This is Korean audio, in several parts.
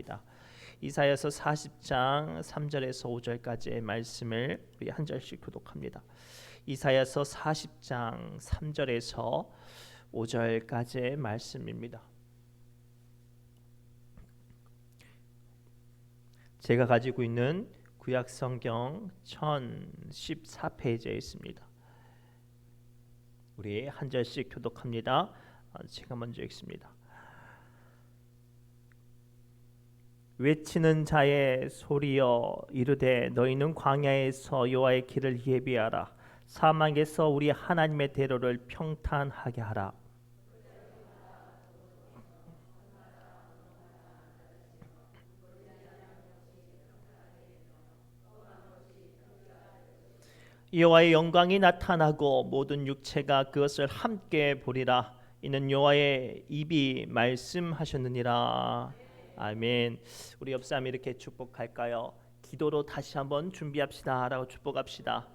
합니다. 이사야서 40장 3절에서 5절까지의 말씀을 우리 한 절씩 교독합니다. 이사야서 40장 3절에서 5절까지의 말씀입니다. 제가 가지고 있는 구약 성경 1014페이지에 있습니다. 우리 한 절씩 교독합니다. 제가 먼저 읽습니다. 외치는 자의 소리여 이르되 너희는 광야에서 여호와의 길을 예비하라. 사막에서 우리 하나님의 대로를 평탄하게 하라. 여호와의 영광이 나타나고 모든 육체가 그것을 함께 보리라. 이는 여호와의 입이 말씀하셨느니라. 아멘. 우리 옆 사람 이렇게 축복할까요? 기도로 다시 한번 준비합시다 라고 축복합시다.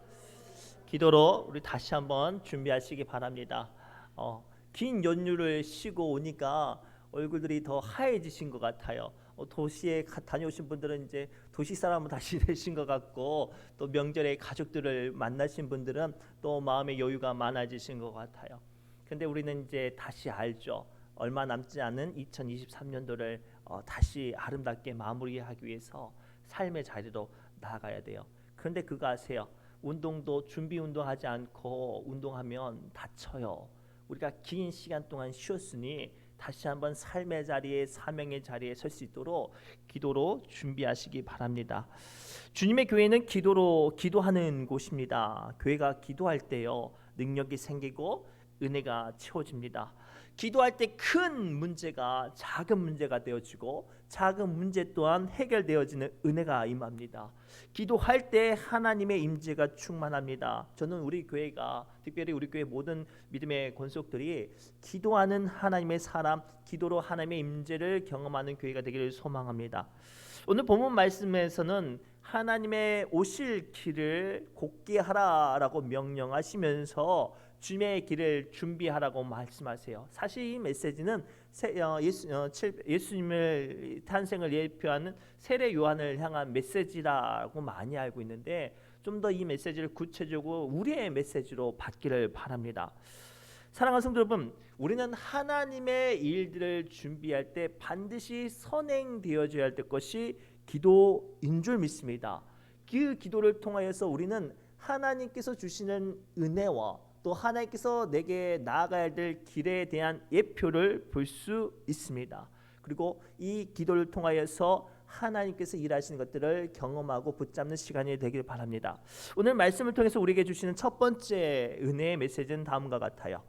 기도로 우리 다시 한번 준비하시기 바랍니다. 긴 연휴를 쉬고 오니까 얼굴들이 더 하얘지신 것 같아요. 도시에 다녀오신 분들은 이제 도시 사람은 다시 되신 것 같고, 또 명절에 가족들을 만나신 분들은 또 마음의 여유가 많아지신 것 같아요. 근데 우리는 이제 다시 알죠. 얼마 남지 않은 2023년도를 다시 아름답게 마무리하기 위해서 삶의 자리로 나아가야 돼요. 그런데 그거 아세요? 운동도 준비 운동하지 않고 운동하면 다쳐요. 우리가 긴 시간 동안 쉬었으니 다시 한번 삶의 자리에, 사명의 자리에 설 수 있도록 기도로 준비하시기 바랍니다. 주님의 교회는 기도하는 곳입니다. 교회가 기도할 때요, 능력이 생기고 은혜가 채워집니다. 기도할 때 큰 문제가 작은 문제가 되어지고 작은 문제 또한 해결되어지는 은혜가 임합니다. 기도할 때 하나님의 임재가 충만합니다. 저는 우리 교회가, 특별히 우리 교회 모든 믿음의 권속들이 기도하는 하나님의 사람, 기도로 하나님의 임재를 경험하는 교회가 되기를 소망합니다. 오늘 본문 말씀에서는 하나님의 오실 길을 곧게 하라라고 명령하시면서 주님의 길을 준비하라고 말씀하세요. 사실 이 메시지는 예수님의 탄생을 예표하는 세례 요한을 향한 메시지라고 많이 알고 있는데, 좀 더 이 메시지를 구체적으로 우리의 메시지로 받기를 바랍니다. 사랑하는 성도 여러분, 우리는 하나님의 일들을 준비할 때 반드시 선행되어져야 할 것이 기도인 줄 믿습니다. 그 기도를 통하여서 우리는 하나님께서 주시는 은혜와 또 하나님께서 내게 나아가야 될 길에 대한 예표를 볼 수 있습니다. 그리고 이 기도를 통하여서 하나님께서 일하시는 것들을 경험하고 붙잡는 시간이 되길 바랍니다. 오늘 말씀을 통해서 우리에게 주시는 첫 번째 은혜의 메시지는 다음과 같아요.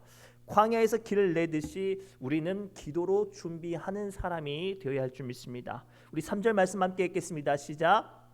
광야에서 길을 내듯이 우리는 기도로 준비하는 사람이 되어야 할 줄 믿습니다. 우리 3절 말씀 함께 읽겠습니다. 시작.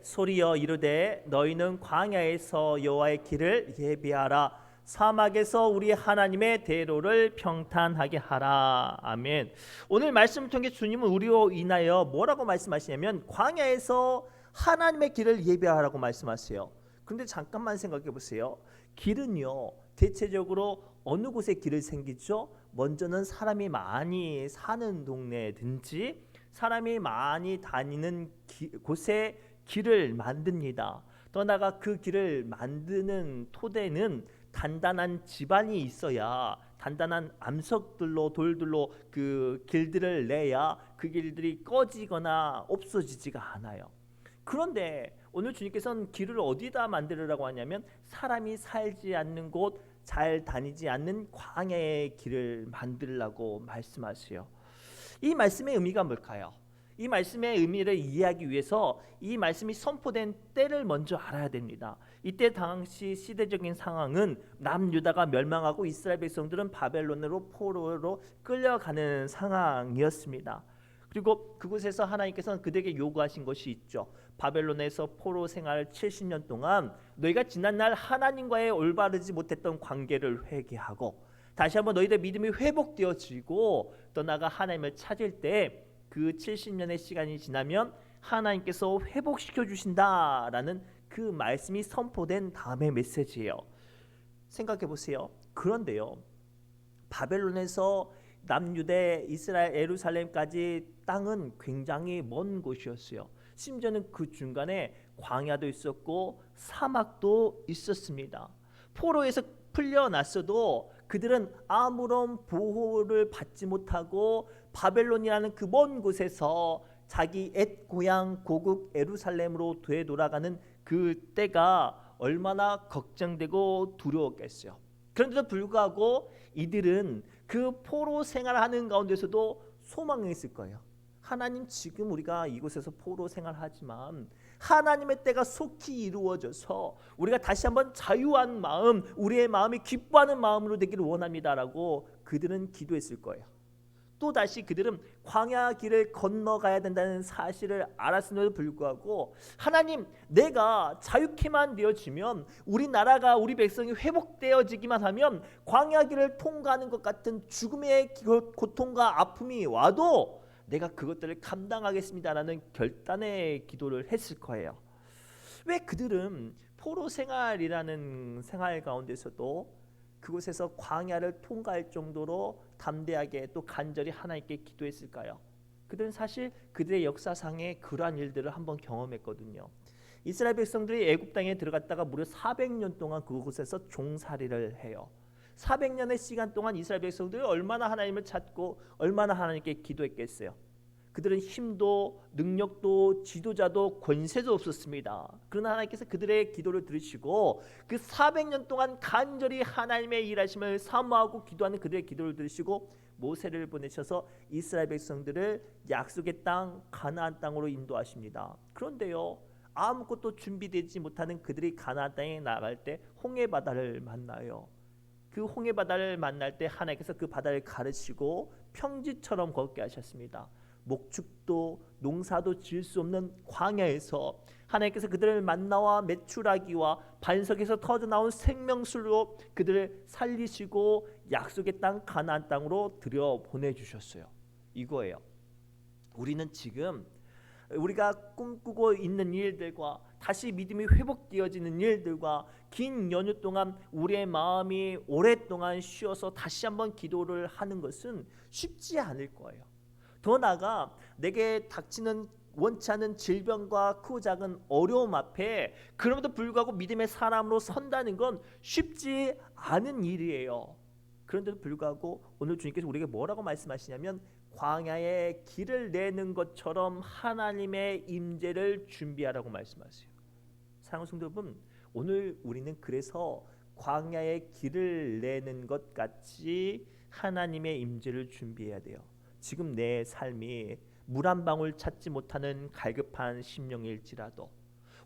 소리여 이르되 너희는 광야에서 여호와의 길을 예비하라. 사막에서 우리 하나님의 대로를 평탄하게 하라. 아멘. 오늘 말씀을 통해 주님은 우리로 인하여 뭐라고 말씀하시냐면 광야에서 하나님의 길을 예비하라고 말씀하세요. 그런데 잠깐만 생각해 보세요. 길은요, 대체적으로 어느 곳에 길을 생기죠? 먼저는 사람이 많이 사는 동네든지 사람이 많이 다니는 곳에 길을 만듭니다. 또 나아가 그 길을 만드는 토대는 단단한 지반이 있어야, 단단한 암석들로 돌들로 그 길들을 내야 그 길들이 꺼지거나 없어지지가 않아요. 그런데 오늘 주님께서는 길을 어디다 만들으라고 하냐면 사람이 살지 않는 곳, 잘 다니지 않는 광야의 길을 만들라고 말씀하세요. 이 말씀의 의미가 뭘까요? 이 말씀의 의미를 이해하기 위해서 이 말씀이 선포된 때를 먼저 알아야 됩니다. 이때 당시 시대적인 상황은 남유다가 멸망하고 이스라엘 백성들은 바벨론으로 포로로 끌려가는 상황이었습니다. 그리고 그곳에서 하나님께서는 그들에게 요구하신 것이 있죠. 바벨론에서 포로 생활 70년 동안 너희가 지난날 하나님과의 올바르지 못했던 관계를 회개하고 다시 한번 너희들 믿음이 회복되어지고 떠나가 하나님을 찾을 때 그 70년의 시간이 지나면 하나님께서 회복시켜 주신다라는 그 말씀이 선포된 다음의 메시지예요. 생각해 보세요. 그런데요, 바벨론에서 남유대 이스라엘 예루살렘까지 땅은 굉장히 먼 곳이었어요. 심지어는 그 중간에 광야도 있었고 사막도 있었습니다. 포로에서 풀려났어도 그들은 아무런 보호를 받지 못하고 바벨론이라는 그 먼 곳에서 자기 옛 고향 고국 예루살렘으로 되돌아가는 그 때가 얼마나 걱정되고 두려웠겠어요. 그런데도 불구하고 이들은 그 포로 생활하는 가운데서도 소망이 있을 거예요. 하나님, 지금 우리가 이곳에서 포로 생활하지만 하나님의 때가 속히 이루어져서 우리가 다시 한번 자유한 마음, 우리의 마음이 기뻐하는 마음으로 되기를 원합니다라고 그들은 기도했을 거예요. 또다시 그들은 광야 길을 건너가야 된다는 사실을 알았음에도 불구하고 하나님, 내가 자유케만 되어지면, 우리나라가, 우리 백성이 회복되어지기만 하면 광야 길을 통과하는 것 같은 죽음의 고통과 아픔이 와도 내가 그것들을 감당하겠습니다라는 결단의 기도를 했을 거예요. 왜 그들은 포로 생활이라는 생활 가운데서도 그곳에서 광야를 통과할 정도로 담대하게 또 간절히 하나님께 기도했을까요? 그들은 사실 그들의 역사상에 그러한 일들을 한번 경험했거든요. 이스라엘 백성들이 애굽 땅에 들어갔다가 무려 400년 동안 그곳에서 종살이를 해요. 400년의 시간 동안 이스라엘 백성들이 얼마나 하나님을 찾고 얼마나 하나님께 기도했겠어요. 그들은 힘도 능력도 지도자도 권세도 없었습니다. 그러나 하나님께서 그들의 기도를 들으시고 그 400년 동안 간절히 하나님의 일하심을 사모하고 기도하는 그들의 기도를 들으시고 모세를 보내셔서 이스라엘 백성들을 약속의 땅 가나안 땅으로 인도하십니다. 그런데요, 아무것도 준비되지 못하는 그들이 가나안 땅에 나갈 때 홍해 바다를 만나요. 그 홍해 바다를 만날 때 하나님께서 그 바다를 가르시고 평지처럼 걷게 하셨습니다. 목축도 농사도 지을 수 없는 광야에서 하나님께서 그들을 만나와 메추라기와 반석에서 터져나온 생명수로 그들을 살리시고 약속의 땅 가나안 땅으로 들여보내주셨어요. 이거예요. 우리는 지금 우리가 꿈꾸고 있는 일들과 다시 믿음이 회복되어지는 일들과 긴 연휴 동안 우리의 마음이 오랫동안 쉬어서 다시 한번 기도를 하는 것은 쉽지 않을 거예요. 더 나아가 내게 닥치는 원치 않은 질병과 크고 작은 어려움 앞에 그럼에도 불구하고 믿음의 사람으로 선다는 건 쉽지 않은 일이에요. 그런데도 불구하고 오늘 주님께서 우리에게 뭐라고 말씀하시냐면 광야에 길을 내는 것처럼 하나님의 임재를 준비하라고 말씀하세요. 사랑하는 성도 여러분, 오늘 우리는 그래서 광야에 길을 내는 것 같이 하나님의 임재를 준비해야 돼요. 지금 내 삶이 물 한 방울 찾지 못하는 갈급한 심령일지라도,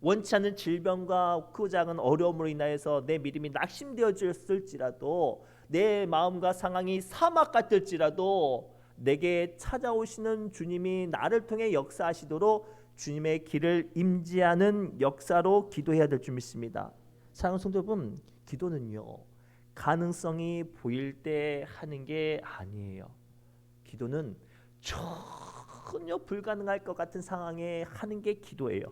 원치 않는 질병과 크고 작은 어려움으로 인하여서 내 믿음이 낙심되어졌을지라도, 내 마음과 상황이 사막 같을지라도 내게 찾아오시는 주님이 나를 통해 역사하시도록 주님의 길을 임재하는 역사로 기도해야 될 줄 믿습니다. 사랑하는 성도 여러분, 기도는요, 가능성이 보일 때 하는 게 아니에요. 기도는 전혀 불가능할 것 같은 상황에 하는 게 기도예요.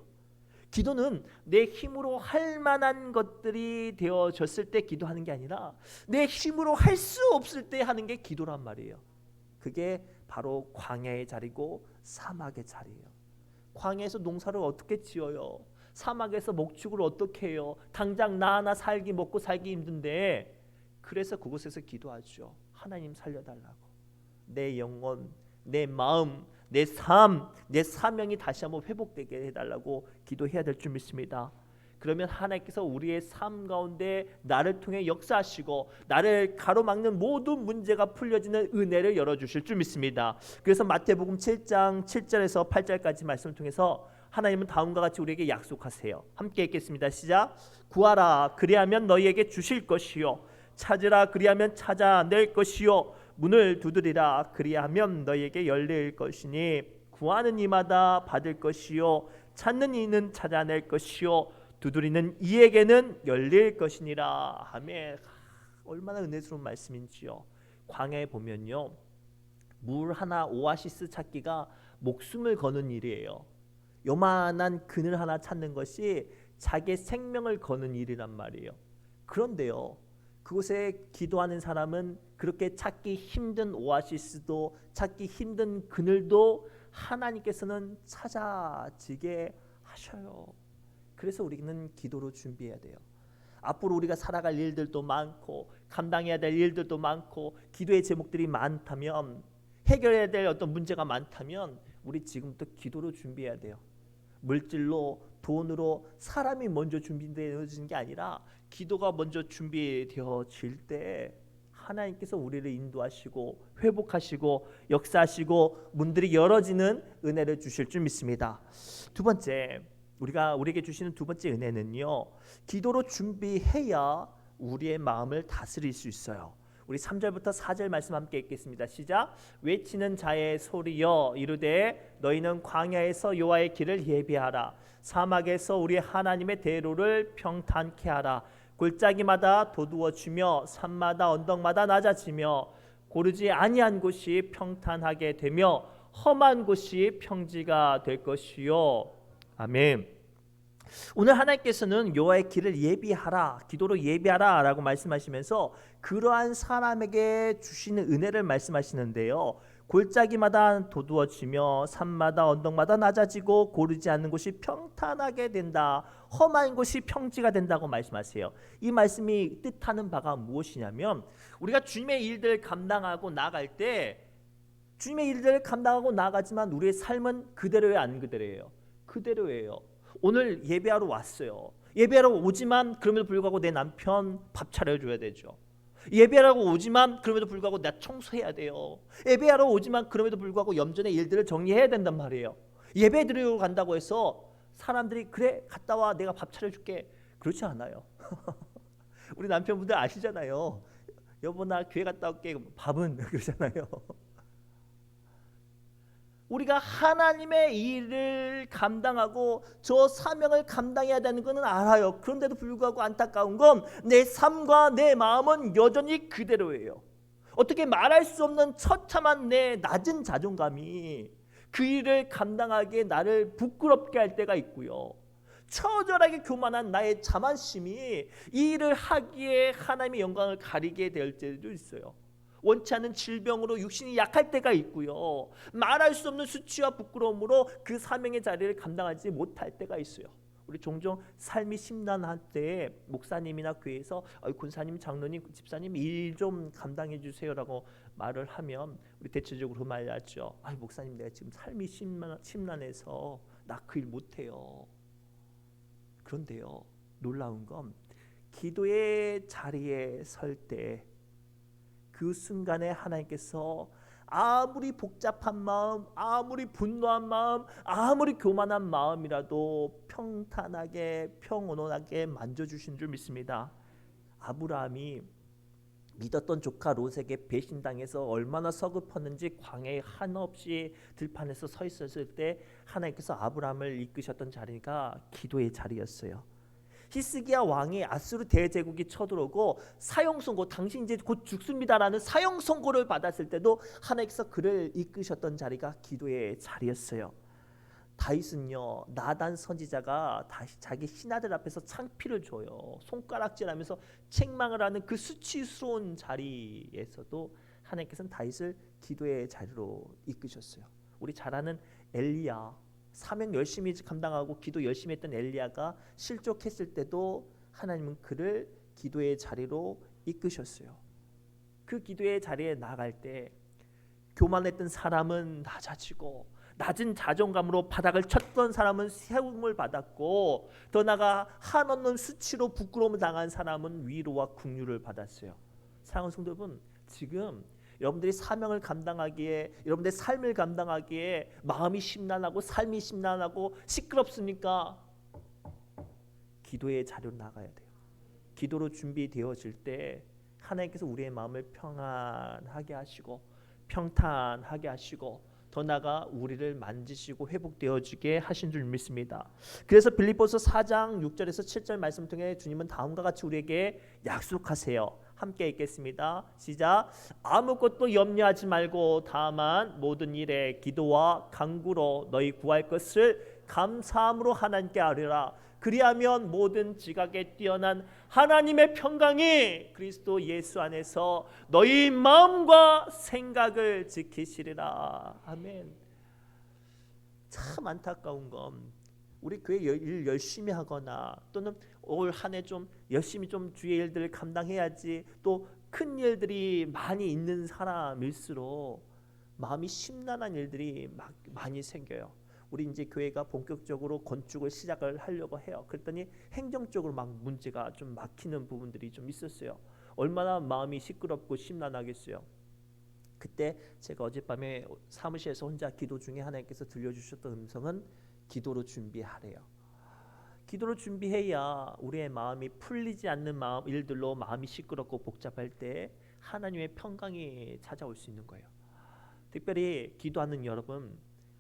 기도는 내 힘으로 할 만한 것들이 되어졌을 때 기도하는 게 아니라 내 힘으로 할 수 없을 때 하는 게 기도란 말이에요. 그게 바로 광야의 자리고 사막의 자리예요. 광야에서 농사를 어떻게 지어요? 사막에서 목축을 어떻게 해요? 당장 나 하나 먹고 살기 힘든데, 그래서 그곳에서 기도하죠. 하나님 살려달라고. 내 영혼, 내 마음, 내 삶, 내 사명이 다시 한번 회복되게 해달라고 기도해야 될 줄 믿습니다. 그러면 하나님께서 우리의 삶 가운데 나를 통해 역사하시고 나를 가로막는 모든 문제가 풀려지는 은혜를 열어주실 줄 믿습니다. 그래서 마태복음 7장 7절에서 8절까지 말씀을 통해서 하나님은 다음과 같이 우리에게 약속하세요. 함께 읽겠습니다. 시작. 구하라, 그리하면 너희에게 주실 것이요, 찾으라, 그리하면 찾아낼 것이요, 문을 두드리라, 그리하면 너희에게 열릴 것이니 구하는 이마다 받을 것이요, 찾는 이는 찾아낼 것이요, 두드리는 이에게는 열릴 것이니라. 아멘. 얼마나 은혜스러운 말씀인지요. 광야에 보면요, 물 하나 오아시스 찾기가 목숨을 거는 일이에요. 요만한 그늘 하나 찾는 것이 자기의 생명을 거는 일이란 말이에요. 그런데요, 그곳에 기도하는 사람은 그렇게 찾기 힘든 오아시스도 찾기 힘든 그늘도 하나님께서는 찾아지게 하셔요. 그래서 우리는 기도로 준비해야 돼요. 앞으로 우리가 살아갈 일들도 많고 감당해야 될 일들도 많고 기도의 제목들이 많다면, 해결해야 될 어떤 문제가 많다면 우리 지금부터 기도로 준비해야 돼요. 물질로, 돈으로, 사람이 먼저 준비되어지는 게 아니라 기도가 먼저 준비되어질 때 하나님께서 우리를 인도하시고 회복하시고 역사하시고 문들이 열어지는 은혜를 주실 줄 믿습니다. 두 번째, 우리에게 주시는 두 번째 은혜는요, 기도로 준비해야 우리의 마음을 다스릴 수 있어요. 우리 3절부터 4절 말씀 함께 읽겠습니다. 시작. 외치는 자의 소리여 이르되 너희는 광야에서 여호와의 길을 예비하라. 사막에서 우리 하나님의 대로를 평탄케 하라. 골짜기마다 돋우어지며 산마다 언덕마다 낮아지며 고르지 아니한 곳이 평탄하게 되며 험한 곳이 평지가 될 것이요. 아멘. 오늘 하나님께서는 여호와의 길을 예비하라, 기도로 예비하라 라고 말씀하시면서 그러한 사람에게 주시는 은혜를 말씀하시는데요, 골짜기마다 돋우어지며 산마다 언덕마다 낮아지고 고르지 않는 곳이 평탄하게 된다, 험한 곳이 평지가 된다고 말씀하세요. 이 말씀이 뜻하는 바가 무엇이냐면, 우리가 주님의 일들을 감당하고 나갈 때 주님의 일들을 감당하고 나가지만 우리의 삶은 그대로예요, 안 그대로예요? 그대로예요. 오늘 예배하러 왔어요. 예배하러 오지만 그럼에도 불구하고 내 남편 밥 차려줘야 되죠. 예배하러 오지만 그럼에도 불구하고 나 청소해야 돼요. 예배하러 오지만 그럼에도 불구하고 염전의 일들을 정리해야 된단 말이에요. 예배 드리러 간다고 해서 사람들이 그래 갔다 와 내가 밥 차려줄게, 그렇지 않아요. 우리 남편분들 아시잖아요. 여보 나 교회 갔다 올게, 밥은 그러잖아요. 우리가 하나님의 일을 감당하고 저 사명을 감당해야 되는 것은 알아요. 그런데도 불구하고 안타까운 건 내 삶과 내 마음은 여전히 그대로예요. 어떻게 말할 수 없는 처참한 내 낮은 자존감이 그 일을 감당하기에 나를 부끄럽게 할 때가 있고요, 처절하게 교만한 나의 자만심이 이 일을 하기에 하나님의 영광을 가리게 될 때도 있어요. 원치 않는 질병으로 육신이 약할 때가 있고요, 말할 수 없는 수치와 부끄러움으로 그 사명의 자리를 감당하지 못할 때가 있어요. 우리 종종 삶이 심란할 때 목사님이나 교회에서 권사님, 장로님, 집사님 일 좀 감당해 주세요라고 말을 하면 우리 대체적으로 그 말 하죠. 목사님 내가 지금 삶이 심란해서 나 그 일 못해요. 그런데요, 놀라운 건 기도의 자리에 설 때 그 순간에 하나님께서 아무리 복잡한 마음, 아무리 분노한 마음, 아무리 교만한 마음이라도 평탄하게 평온하게 만져주신 줄 믿습니다. 아브라함이 믿었던 조카 롯에게 배신당해서 얼마나 서글펐는지 광야에 한없이 들판에서 서 있었을 때 하나님께서 아브라함을 이끄셨던 자리가 기도의 자리였어요. 히스기야 왕이 아수르 대제국이 쳐들어오고 사형 선고, 당신 이제 곧 죽습니다라는 사형 선고를 받았을 때도 하나님께서 그를 이끄셨던 자리가 기도의 자리였어요. 다윗은요, 나단 선지자가 자기 신하들 앞에서 창피를 줘요. 손가락질하면서 책망을 하는 그 수치스러운 자리에서도 하나님께서는 다윗을 기도의 자리로 이끄셨어요. 우리 잘 아는 엘리야, 사명 열심히 감당하고 기도 열심히 했던 엘리야가 실족했을 때도 하나님은 그를 기도의 자리로 이끄셨어요. 그 기도의 자리에 나갈 때 교만했던 사람은 낮아지고 낮은 자존감으로 바닥을 쳤던 사람은 세움을 받았고, 더 나아가 한없는 수치로 부끄러움을 당한 사람은 위로와 긍휼을 받았어요. 사랑하는 성도 여러분, 지금 여러분들이 사명을 감당하기에, 여러분들의 삶을 감당하기에 마음이 심란하고 삶이 심란하고 시끄럽습니까? 기도의 자리로 나가야 돼요. 기도로 준비되어질 때 하나님께서 우리의 마음을 평안하게 하시고 평탄하게 하시고 더 나아가 우리를 만지시고 회복되어지게 하신 줄 믿습니다. 그래서 빌립보서 4장 6절에서 7절 말씀 통해 주님은 다음과 같이 우리에게 약속하세요. 함께 읽겠습니다. 시작. 아무것도 염려하지 말고 다만 모든 일에 기도와 간구로 너희 구할 것을 감사함으로 하나님께 아뢰라. 그리하면 모든 지각에 뛰어난 하나님의 평강이 그리스도 예수 안에서 너희 마음과 생각을 지키시리라. 아멘. 참 안타까운 건 우리 교회 일 열심히 하거나 또는 올 한 해 좀 열심히 좀 주의 일들을 감당해야지 또 큰 일들이 많이 있는 사람일수록 마음이 심란한 일들이 많이 생겨요. 우리 이제 교회가 본격적으로 건축을 시작을 하려고 해요. 그랬더니 행정적으로 막 문제가 좀 막히는 부분들이 좀 있었어요. 얼마나 마음이 시끄럽고 심란하겠어요. 그때 제가 어젯밤에 사무실에서 혼자 기도 중에 하나님께서 들려주셨던 음성은 기도로 준비하래요. 기도로 준비해야 우리의 마음이 풀리지 않는 일들로 마음이 시끄럽고 복잡할 때 하나님의 평강이 찾아올 수 있는 거예요. 특별히 기도하는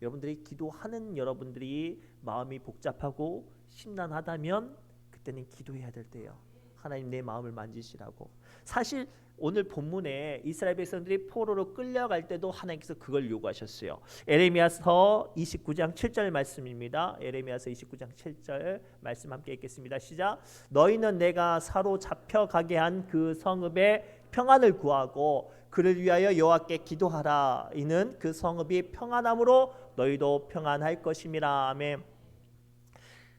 여러분들이 기도하는 여러분들이 마음이 복잡하고 심란하다면 그때는 기도해야 될 때예요. 하나님 내 마음을 만지시라고. 사실 오늘 본문에 이스라엘 백성들이 포로로 끌려갈 때도 하나님께서 그걸 요구하셨어요. 에레미야서 29장 7절 말씀입니다. 에레미야서 29장 7절 말씀 함께 읽겠습니다. 시작. 너희는 내가 사로잡혀 가게 한 그 성읍의 평안을 구하고 그를 위하여 여호와께 기도하라. 이는 그 성읍이 평안함으로 너희도 평안할 것임이라. 아멘.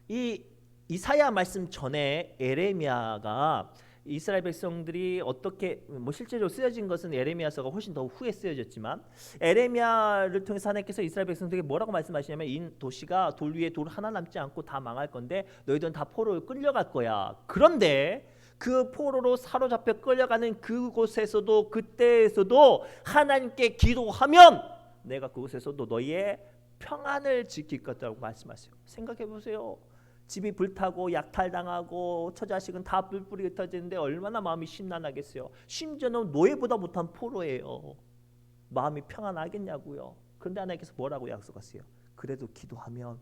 이 이사야 말씀 전에 에레미야가 이스라엘 백성들이 어떻게 실제로 쓰여진 것은 에레미야서가 훨씬 더 후에 쓰여졌지만 에레미야를 통해서 하나님께서 이스라엘 백성들에게 뭐라고 말씀하시냐면 이 도시가 돌 위에 돌 하나 남지 않고 다 망할 건데 너희들은 다 포로로 끌려갈 거야. 그런데 그 포로로 사로잡혀 끌려가는 그곳에서도 그때에서도 하나님께 기도하면 내가 그곳에서도 너희의 평안을 지킬 것이라고 말씀하세요. 생각해 보세요. 집이 불타고 약탈당하고 처자식은 다 뿔뿔이 흩어지는데 얼마나 마음이 심란하겠어요. 심지어는 노예보다 못한 포로예요. 마음이 평안하겠냐고요. 그런데 하나님께서 뭐라고 약속하세요? 그래도 기도하면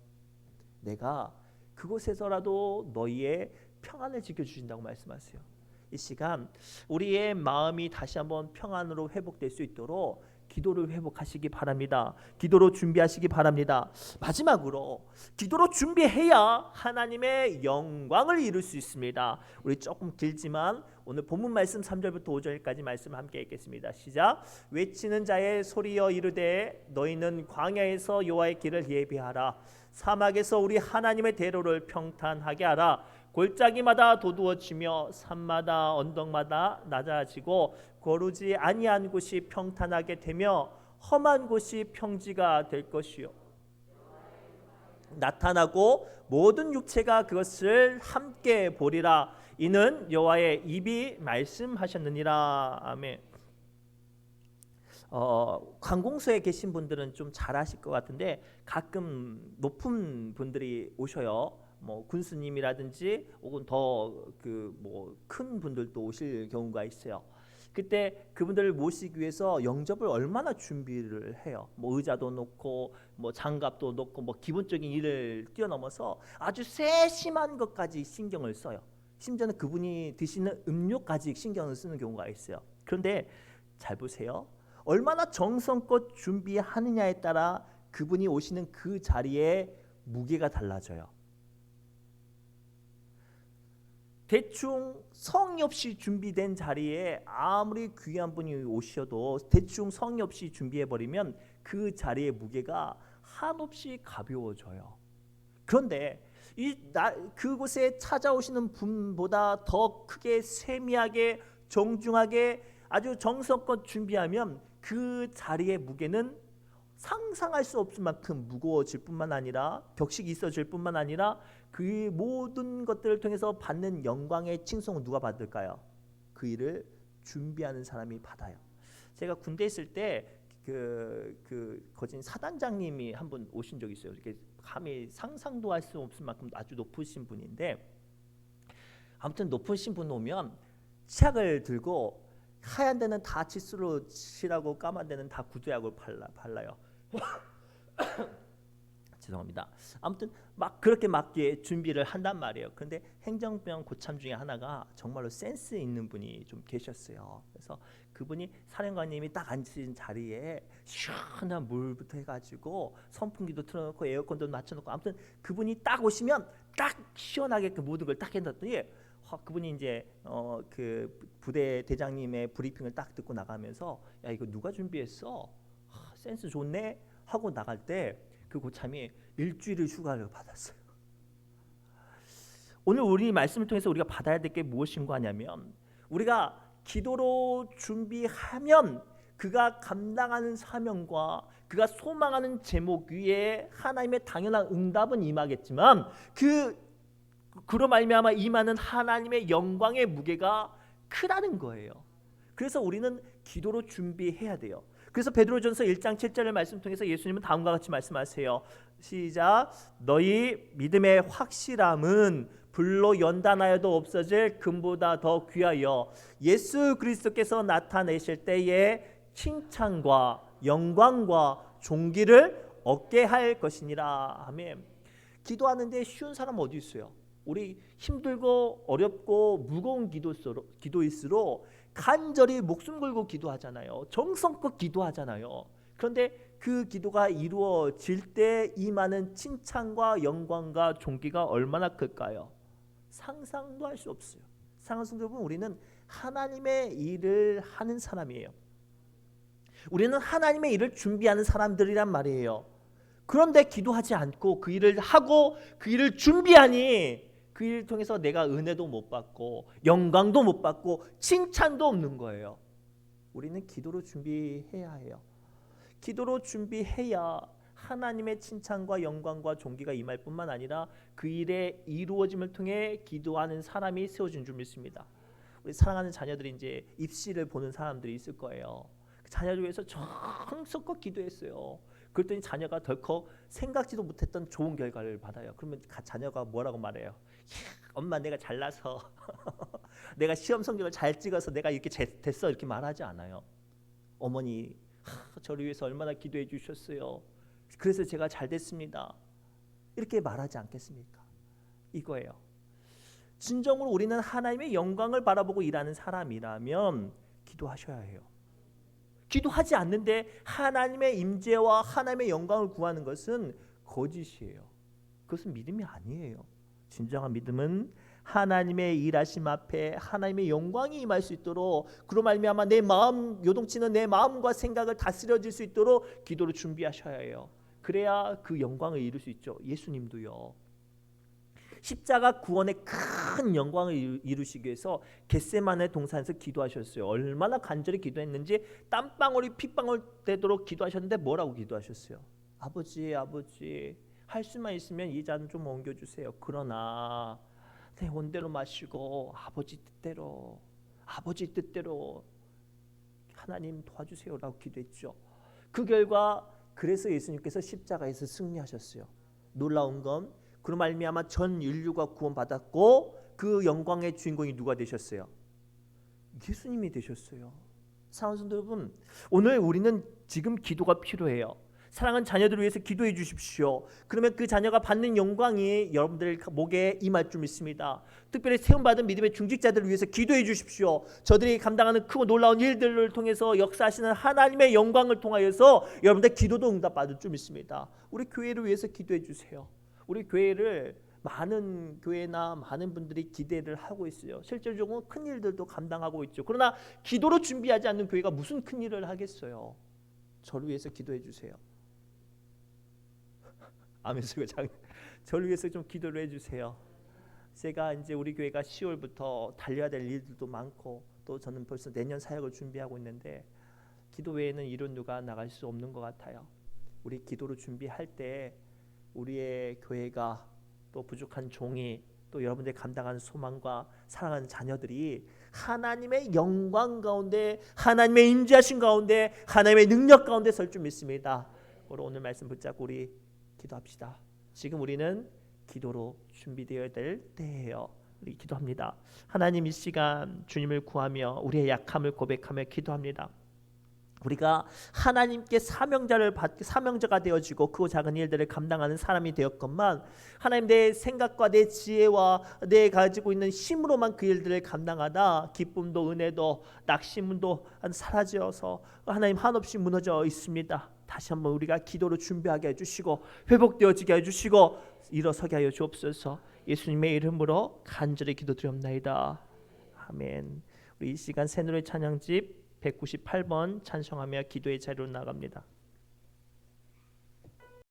내가 그곳에서라도 너희의 평안을 지켜주신다고 말씀하세요. 이 시간 우리의 마음이 다시 한번 평안으로 회복될 수 있도록 기도를 회복하시기 바랍니다. 기도로 준비하시기 바랍니다. 마지막으로 기도로 준비해야 하나님의 영광을 이룰 수 있습니다. 우리 조금 길지만 오늘 본문 말씀 3절부터 5절까지 말씀 함께 읽겠습니다. 시작. 외치는 자의 소리여 이르되 너희는 광야에서 여호와의 길을 예비하라. 사막에서 우리 하나님의 대로를 평탄하게 하라. 골짜기마다 도두어지며 산마다 언덕마다 낮아지고 거루지 아니한 곳이 평탄하게 되며 험한 곳이 평지가 될 것이요 나타나고 모든 육체가 그것을 함께 보리라. 이는 여호와의 입이 말씀하셨느니라. 아멘. 관공서에 계신 분들은 좀 잘 아실 것 같은데 가끔 높은 분들이 오셔요. 뭐 군수님이라든지 혹은 더 큰 분들도 오실 경우가 있어요. 그때 그분들을 모시기 위해서 영접을 얼마나 준비를 해요. 뭐 의자도 놓고 뭐 장갑도 놓고 뭐 기본적인 일을 뛰어넘어서 아주 세심한 것까지 신경을 써요. 심지어는 그분이 드시는 음료까지 신경을 쓰는 경우가 있어요. 그런데 잘 보세요. 얼마나 정성껏 준비하느냐에 따라 그분이 오시는 그 자리에 무게가 달라져요. 대충 성의 없이 준비된 자리에 아무리 귀한 분이 오셔도 대충 성의 없이 준비해버리면 그 자리의 무게가 한없이 가벼워져요. 그런데 그곳에 찾아오시는 분보다 더 크게 세미하게 정중하게 아주 정성껏 준비하면 그 자리의 무게는 상상할 수 없을 만큼 무거워질 뿐만 아니라 격식이 있어질 뿐만 아니라 그 모든 것들을 통해서 받는 영광의 칭송은 누가 받을까요? 그 일을 준비하는 사람이 받아요. 제가 군대 있을 때 그 거진 사단장님이 한 분 오신 적이 있어요. 이렇게 감히 상상도 할 수 없을 만큼 아주 높으신 분인데 아무튼 높으신 분 오면 치약을 들고 하얀 데는 다 칫솔로 칠하고 까만 데는 다 구두약을 발라요. 죄송합니다. 아무튼 막 그렇게 맞게 준비를 한단 말이에요. 그런데 행정병 고참 중에 하나가 정말로 센스 있는 분이 좀 계셨어요. 그래서 그분이 사령관님이 딱 앉으신 자리에 시원한 물부터 해가지고 선풍기도 틀어놓고 에어컨도 맞춰놓고 아무튼 그분이 딱 오시면 딱 시원하게 그 모든 걸 딱 해놨더니 그분이 이제 그 부대 대장님의 브리핑을 딱 듣고 나가면서 야 이거 누가 준비했어? 센스 좋네 하고 나갈 때 그 고참이 일주일을 휴가를 받았어요. 오늘 우리 말씀을 통해서 우리가 받아야 될 게 무엇인가 하냐면 우리가 기도로 준비하면 그가 감당하는 사명과 그가 소망하는 제목 위에 하나님의 당연한 응답은 임하겠지만 그로 말미암아 임하는 하나님의 영광의 무게가 크다는 거예요. 그래서 우리는 기도로 준비해야 돼요. 그래서 베드로전서 1장 7절의 말씀 통해서 예수님은 다음과 같이 말씀하세요. 시작. 너희 믿음의 확실함은 불로 연단하여도 없어질 금보다 더 귀하여 예수 그리스도께서 나타내실 때에 칭찬과 영광과 존귀를 얻게 할 것이니라. 아멘. 기도하는데 쉬운 사람 어디 있어요? 우리 힘들고 어렵고 무거운 기도일수록 간절히 목숨 걸고 기도하잖아요. 정성껏 기도하잖아요. 그런데 그 기도가 이루어질 때 임하는 칭찬과 영광과 존귀가 얼마나 클까요? 상상도 할 수 없어요. 사랑하는 성도 여러분, 우리는 하나님의 일을 하는 사람이에요. 우리는 하나님의 일을 준비하는 사람들이란 말이에요. 그런데 기도하지 않고 그 일을 하고 그 일을 준비하니 그 일을 통해서 내가 은혜도 못 받고 영광도 못 받고 칭찬도 없는 거예요. 우리는 기도로 준비해야 해요. 기도로 준비해야 하나님의 칭찬과 영광과 존귀가 임할 뿐만 아니라 그 일의 이루어짐을 통해 기도하는 사람이 세워진 줄 믿습니다. 우리 사랑하는 자녀들이 이제 입시를 보는 사람들이 있을 거예요. 자녀를 위해서 정성껏 기도했어요. 그랬더니 자녀가 덜컥 생각지도 못했던 좋은 결과를 받아요. 그러면 자녀가 뭐라고 말해요? 엄마 내가 잘나서 내가 시험 성적을 잘 찍어서 내가 이렇게 됐어 이렇게 말하지 않아요. 어머니 저를 위해서 얼마나 기도해 주셨어요. 그래서 제가 잘 됐습니다. 이렇게 말하지 않겠습니까? 이거예요. 진정으로 우리는 하나님의 영광을 바라보고 일하는 사람이라면 기도하셔야 해요. 기도하지 않는데 하나님의 임재와 하나님의 영광을 구하는 것은 거짓이에요. 그것은 믿음이 아니에요. 진정한 믿음은 하나님의 일하심 앞에 하나님의 영광이 임할 수 있도록 그로 말미암아 내 마음 요동치는 내 마음과 생각을 다스려질 수 있도록 기도를 준비하셔야 해요. 그래야 그 영광을 이룰 수 있죠. 예수님도요. 십자가 구원의 큰 영광을 이루시기 위해서 겟세마네 동산에서 기도하셨어요. 얼마나 간절히 기도했는지 땀방울이 핏방울 되도록 기도하셨는데 뭐라고 기도하셨어요? 아버지 할 수만 있으면 이 잔 좀 옮겨주세요. 그러나 내 원대로 마시고 아버지 뜻대로 하나님 도와주세요라고 기도했죠. 그 결과 그래서 예수님께서 십자가에서 승리하셨어요. 놀라운 건 그로 말미암아 전 인류가 구원받았고 그 영광의 주인공이 누가 되셨어요? 예수님이 되셨어요. 사랑하는 성도 여러분, 오늘 우리는 지금 기도가 필요해요. 사랑하는 자녀들을 위해서 기도해 주십시오. 그러면 그 자녀가 받는 영광이 여러분들 목에 임할 줄 믿습니다. 특별히 세움받은 믿음의 중직자들을 위해서 기도해 주십시오. 저들이 감당하는 크고 놀라운 일들을 통해서 역사하시는 하나님의 영광을 통하여서 여러분들 기도도 응답받을 줄 믿습니다. 우리 교회를 위해서 기도해 주세요. 우리 교회를 많은 교회나 많은 분들이 기대를 하고 있어요. 실질적으로 큰 일들도 감당하고 있죠. 그러나 기도로 준비하지 않는 교회가 무슨 큰 일을 하겠어요. 저를 위해서 기도해 주세요. 아멘. 저를 위해서 좀 기도를 해주세요. 제가 이제 우리 교회가 10월부터 달려야 될 일들도 많고 또 저는 벌써 내년 사역을 준비하고 있는데 기도 외에는 이런 누가 나갈 수 없는 것 같아요. 우리 기도로 준비할 때 우리의 교회가 또 부족한 종이 또 여러분들이 감당하는 소망과 사랑하는 자녀들이 하나님의 영광 가운데 하나님의 임재하신 가운데 하나님의 능력 가운데 설 줄 믿습니다. 오늘 말씀 붙잡고 우리 기도합시다. 지금 우리는 기도로 준비되어야 될 때예요. 우리 기도합니다. 하나님 이 시간 주님을 구하며 우리의 약함을 고백하며 기도합니다. 우리가 하나님께 사명자가 되어지고 그 작은 일들을 감당하는 사람이 되었건만 하나님 내 생각과 내 지혜와 내 가지고 있는 힘으로만 그 일들을 감당하다 기쁨도 은혜도 낙심도 사라져서 하나님 한없이 무너져 있습니다. 다시 한번 우리가 기도로 준비하게 해주시고 회복되어지게 해주시고 일어서게 하여 주옵소서. 예수님의 이름으로 간절히 기도드리옵나이다. 아멘. 우리 이 시간 새노래 찬양집 198번 찬송하며 기도의 자리로 나갑니다.